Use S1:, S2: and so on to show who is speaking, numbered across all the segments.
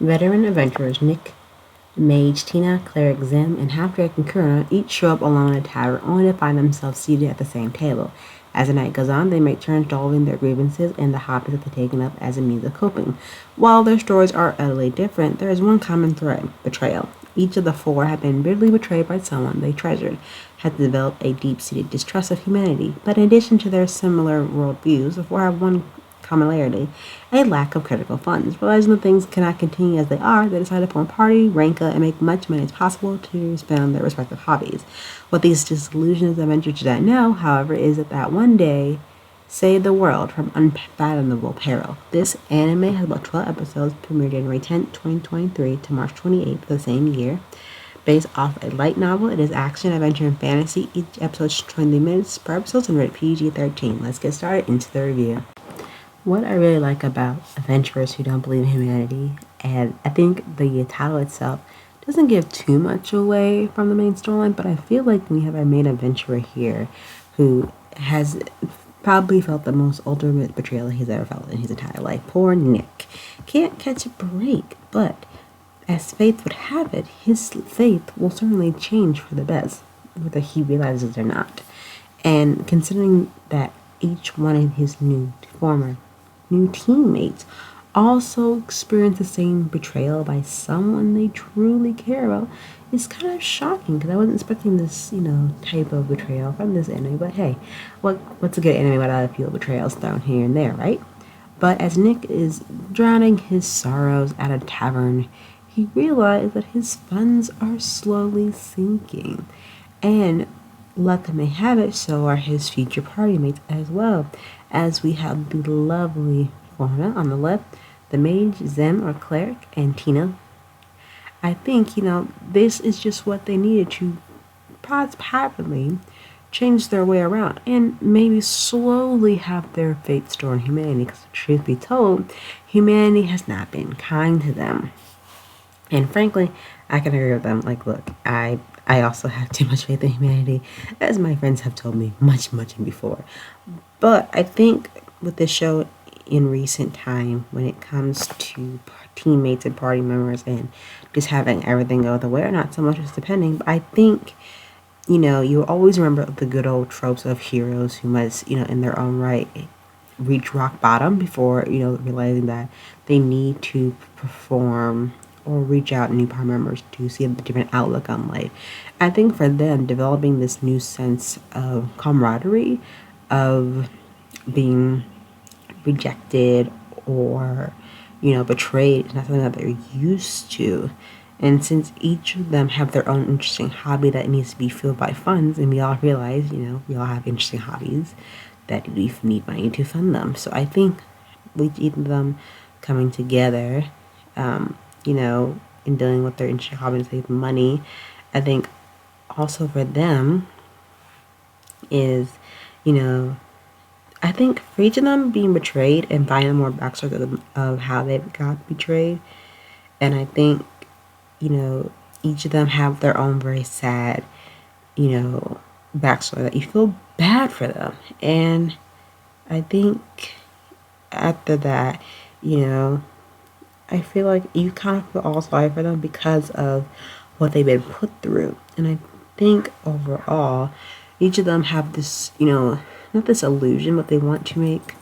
S1: Veteran adventurers Nick, Mage, Tina, Cleric, Zim, and half-drake and Kurna each show up alone in a tavern only to find themselves seated at the same table. As the night goes on, they make turns resolving their grievances and the hobbies that they've taken up as a means of coping. While their stories are utterly different, there is one common thread: betrayal. Each of the four have been bitterly betrayed by someone they treasured, had developed a deep-seated distrust of humanity. But in addition to their similar worldviews, the four have one commonality: a lack of critical funds. Realizing that things cannot continue as they are, they decide to form a party, rank up, and make much money as possible to spend on their respective hobbies. What these disillusioned adventurers do not know, however, is that one day save the world from unfathomable peril. This anime has about 12 episodes, premiered January 10th, 2023 to March 28th of the same year. Based off a light novel, it is action, adventure, and fantasy. Each episode is 20 minutes per episode and rated PG-13. Let's get started into the review. What I really like about adventurers who don't believe in humanity, and I think the title itself doesn't give too much away from the main storyline, but I feel like we have our main adventurer here who has probably felt the most ultimate betrayal he's ever felt in his entire life. Poor Nick can't catch a break, but as fate would have it, his faith will certainly change for the best, whether he realizes it or not. And considering that each one of his new teammates also experience the same betrayal by someone they truly care about, it's kind of shocking because I wasn't expecting this, type of betrayal from this anime. But hey, what's a good anime without a few betrayals thrown here and there, right? But as Nick is drowning his sorrows at a tavern, he realized that his funds are slowly sinking. And luck may have it, so are his future party mates as well, as we have the lovely Fauna on the left, the mage, Zem or cleric, and Tina. I think, this is just what they needed to possibly change their way around and maybe slowly have their fate stored in humanity, because truth be told, humanity has not been kind to them. And frankly, I can agree with them. Like, look, I also have too much faith in humanity, as my friends have told me much before. But I think with this show in recent time, when it comes to teammates and party members and just having everything go the way, or not so much as depending, but I think, you always remember the good old tropes of heroes who must, in their own right, reach rock bottom before, realizing that they need to perform or reach out new party members to see a different outlook on life. I think for them, developing this new sense of camaraderie, of being rejected or, betrayed, is not something that they're used to. And since each of them have their own interesting hobby that needs to be filled by funds, and we all realize, we all have interesting hobbies that we need money to fund them. So I think with each of them coming together, in dealing with their interesting hobby to save money, I think also for them is, I think for each of them being betrayed and finding more backstory of how they got betrayed. And I think, each of them have their own very sad, backstory that you feel bad for them. And I think after that, I feel like you kind of feel all sorry for them because of what they've been put through. And I think overall, each of them have this, not this illusion, but they want to make,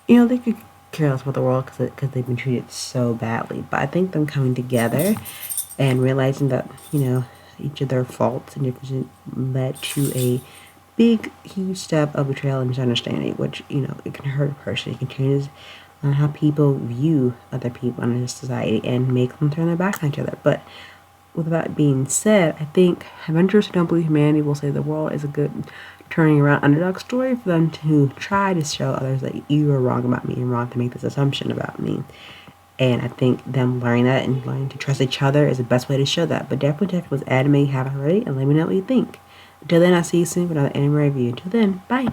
S1: they could care less about the world because they've been treated so badly. But I think them coming together and realizing that, each of their faults and differences led to a big, huge step of betrayal and misunderstanding, which, it can hurt a person. It can change on how people view other people in this society and make them turn their back on each other. But with that being said, I think adventurers who don't believe humanity will save the world is a good turning around underdog story for them to try to show others that you are wrong about me and wrong to make this assumption about me. And I think them learning that and learning to trust each other is the best way to show that. But definitely check with anime you haven't already and let me know what you think. Until then, I'll see you soon for another anime review. Until then, bye.